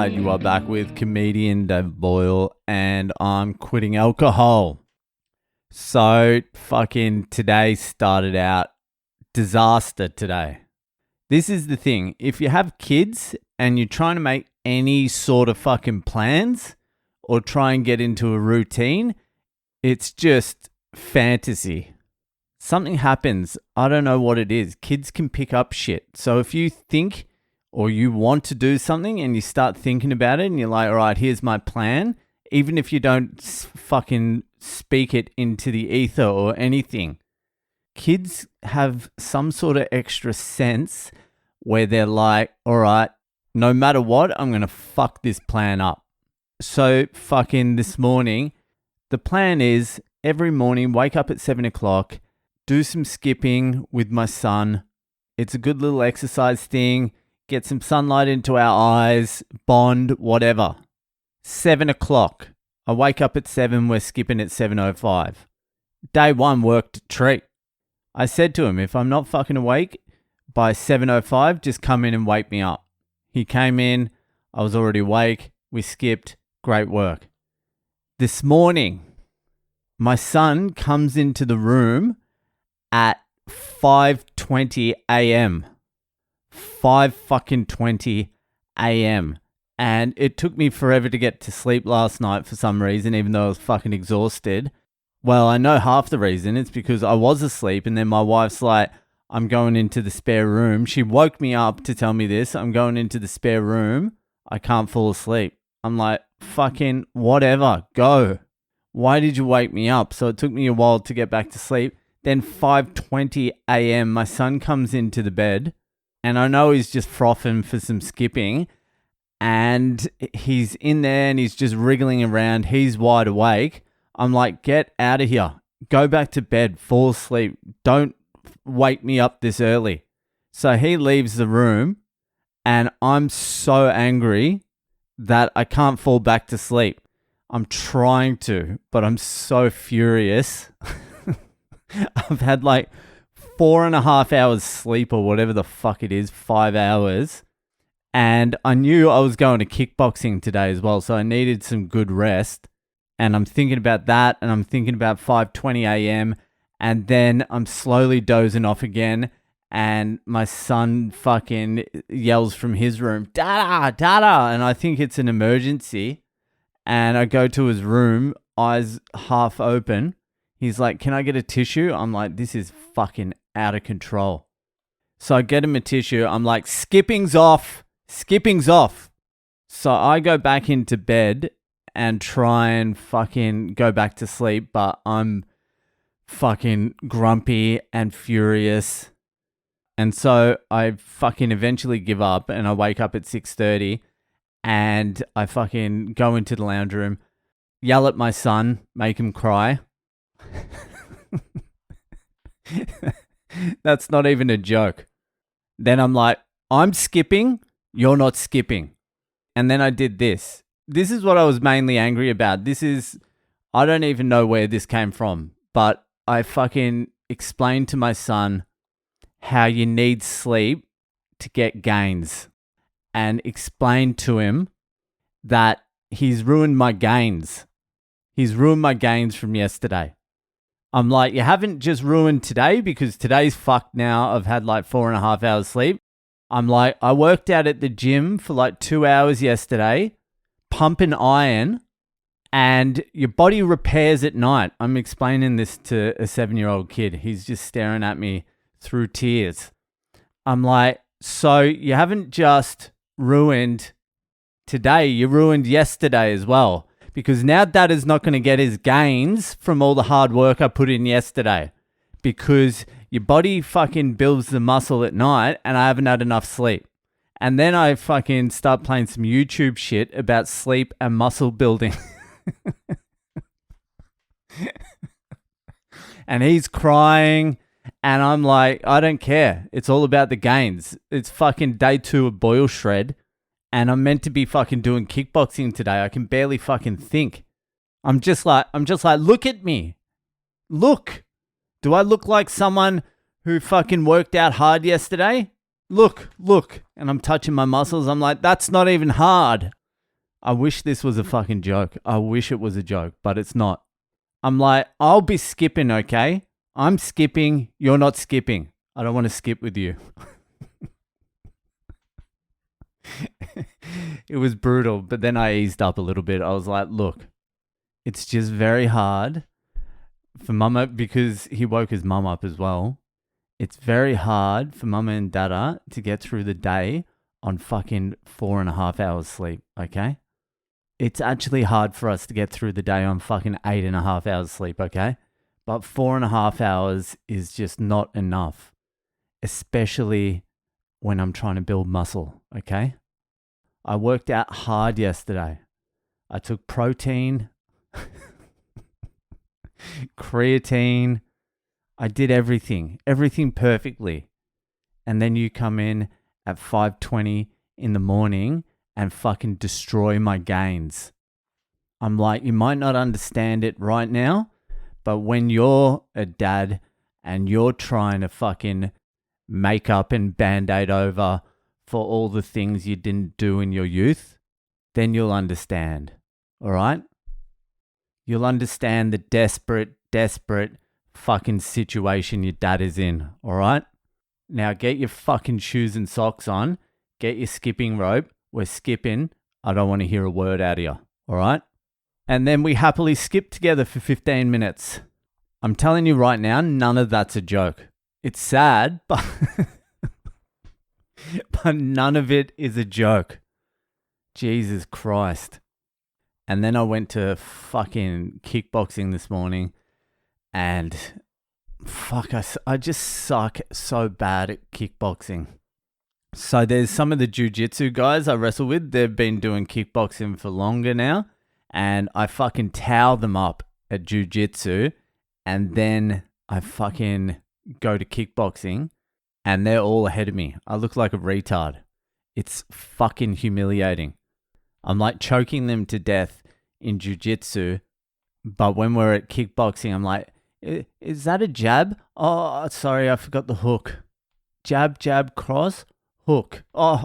right, you are back with comedian Dave Boyle, and I'm quitting alcohol. So, fucking today started out disaster today. This is the thing. If you have kids and you're trying to make any sort of fucking plans or try and get into a routine, it's just fantasy. Something happens. I don't know what it is. Kids can pick up shit. So if you think or you want to do something and you start thinking about it and you're like, all right, here's my plan. Even if you don't fucking speak it into the ether or anything, kids have some sort of extra sense where they're like, all right, no matter what, I'm going to fuck this plan up. So fucking this morning, the plan is every morning, wake up at 7 o'clock, do some skipping with my son. It's a good little exercise thing. Get some sunlight into our eyes, bond, whatever. 7 o'clock. I wake up at 7, we're skipping at 7:05. Day one worked a treat. I said to him, if I'm not fucking awake by 7:05, just come in and wake me up. He came in, I was already awake, we skipped, great work. This morning, my son comes into the room at 5:20 a.m. 5:20 a.m. And it took me forever to get to sleep last night for some reason, even though I was fucking exhausted. Well, I know half the reason. It's because I was asleep and then my wife's like, I'm going into the spare room. She woke me up to tell me this. I'm going into the spare room. I can't fall asleep. I'm like, fucking whatever, go. Why did you wake me up? So it took me a while to get back to sleep. Then 5:20 a.m., my son comes into the bed and I know he's just frothing for some skipping. And he's in there and he's just wriggling around. He's wide awake. I'm like, get out of here. Go back to bed. Fall asleep. Don't wake me up this early. So he leaves the room and I'm so angry that I can't fall back to sleep. I'm trying to, but I'm so furious. I've had like 4.5 hours sleep or whatever the fuck it is, 5 hours. And I knew I was going to kickboxing today as well, so I needed some good rest. And I'm thinking about that, and I'm thinking about 5:20 a.m. And then I'm slowly dozing off again, and my son fucking yells from his room, "Dada, Dada!" And I think it's an emergency. And I go to his room, eyes half open. He's like, "Can I get a tissue?" I'm like, this is fucking out of control. So I get him a tissue. I'm like, skipping's off. Skipping's off. So I go back into bed and try and fucking go back to sleep, but I'm fucking grumpy and furious. And so I fucking eventually give up and I wake up at 6:30 and I fucking go into the lounge room, yell at my son, make him cry. That's not even a joke. Then I'm like, I'm skipping. You're not skipping. And then I did this. This is what I was mainly angry about. I don't even know where this came from, but I fucking explained to my son how you need sleep to get gains and explained to him that he's ruined my gains. He's ruined my gains from yesterday. I'm like, you haven't just ruined today because today's fucked now. I've had like 4.5 hours sleep. I'm like, I worked out at the gym for like 2 hours yesterday, pumping iron, and your body repairs at night. I'm explaining this to a 7-year-old kid. He's just staring at me through tears. I'm like, so you haven't just ruined today, you ruined yesterday as well. Because now Dad is not going to get his gains from all the hard work I put in yesterday. Because your body fucking builds the muscle at night and I haven't had enough sleep. And then I fucking start playing some YouTube shit about sleep and muscle building. And he's crying and I'm like, I don't care. It's all about the gains. It's fucking day 2 of Boyle shred. And I'm meant to be fucking doing kickboxing today. I can barely fucking think. I'm just like, look at me. Look. Do I look like someone who fucking worked out hard yesterday? Look. And I'm touching my muscles. I'm like, that's not even hard. I wish this was a fucking joke. I wish it was a joke, but it's not. I'm like, I'll be skipping, okay? I'm skipping. You're not skipping. I don't want to skip with you. It was brutal, but then I eased up a little bit. I was like, look, it's just very hard for mama, because he woke his mum up as well. It's very hard for mama and dada to get through the day on fucking 4.5 hours sleep, okay? It's actually hard for us to get through the day on fucking 8.5 hours sleep, okay? But 4.5 hours is just not enough, especially when I'm trying to build muscle, okay? I worked out hard yesterday. I took protein, creatine. I did everything perfectly. And then you come in at 5:20 in the morning and fucking destroy my gains. I'm like, you might not understand it right now, but when you're a dad and you're trying to fucking make up and band-aid over for all the things you didn't do in your youth, then you'll understand, all right? You'll understand the desperate fucking situation your dad is in, all right? Now get your fucking shoes and socks on, get your skipping rope, we're skipping, I don't want to hear a word out of you, all right? And then we happily skip together for 15 minutes. I'm telling you right now, none of that's a joke. It's sad, but but none of it is a joke. Jesus Christ. And then I went to fucking kickboxing this morning, and fuck, I just suck so bad at kickboxing. So there's some of the jiu-jitsu guys I wrestle with, they've been doing kickboxing for longer now, and I fucking towel them up at jiu-jitsu, and then I fucking go to kickboxing, and they're all ahead of me. I look like a retard. It's fucking humiliating. I'm like choking them to death in jiu-jitsu, but when we're at kickboxing, I'm like, is that a jab? Oh, sorry, I forgot the hook. Jab, jab, cross, hook. Oh,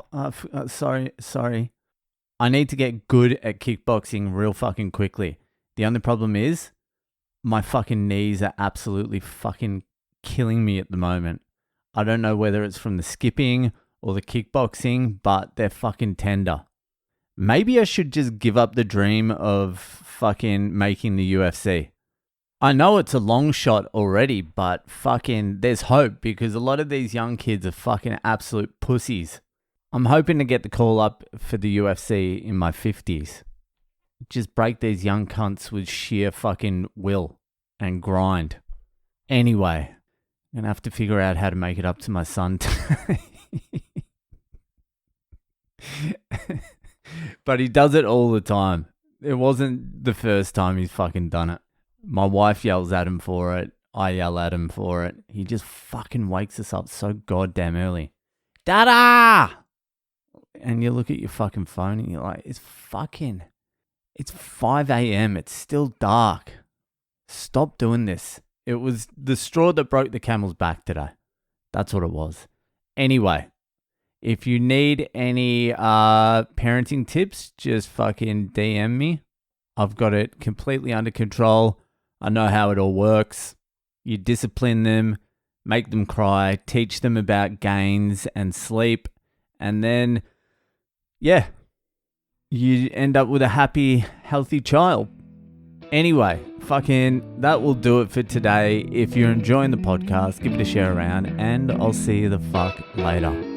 sorry. I need to get good at kickboxing real fucking quickly. The only problem is my fucking knees are absolutely fucking killing me at the moment. I don't know whether it's from the skipping or the kickboxing, but they're fucking tender. Maybe I should just give up the dream of fucking making the UFC. I know it's a long shot already, but fucking there's hope, because a lot of these young kids are fucking absolute pussies. I'm hoping to get the call up for the UFC in my 50s. Just break these young cunts with sheer fucking will and grind. Anyway, I'm going to have to figure out how to make it up to my son today. But he does it all the time. It wasn't the first time he's fucking done it. My wife yells at him for it. I yell at him for it. He just fucking wakes us up so goddamn early. Dada! And you look at your fucking phone and you're like, it's 5 a.m. It's still dark. Stop doing this. It was the straw that broke the camel's back today. That's what it was. Anyway, if you need any parenting tips, just fucking DM me. I've got it completely under control. I know how it all works. You discipline them, make them cry, teach them about gains and sleep, and then, yeah, you end up with a happy, healthy child. Anyway, fucking that will do it for today. If you're enjoying the podcast, give it a share around, and I'll see you the fuck later.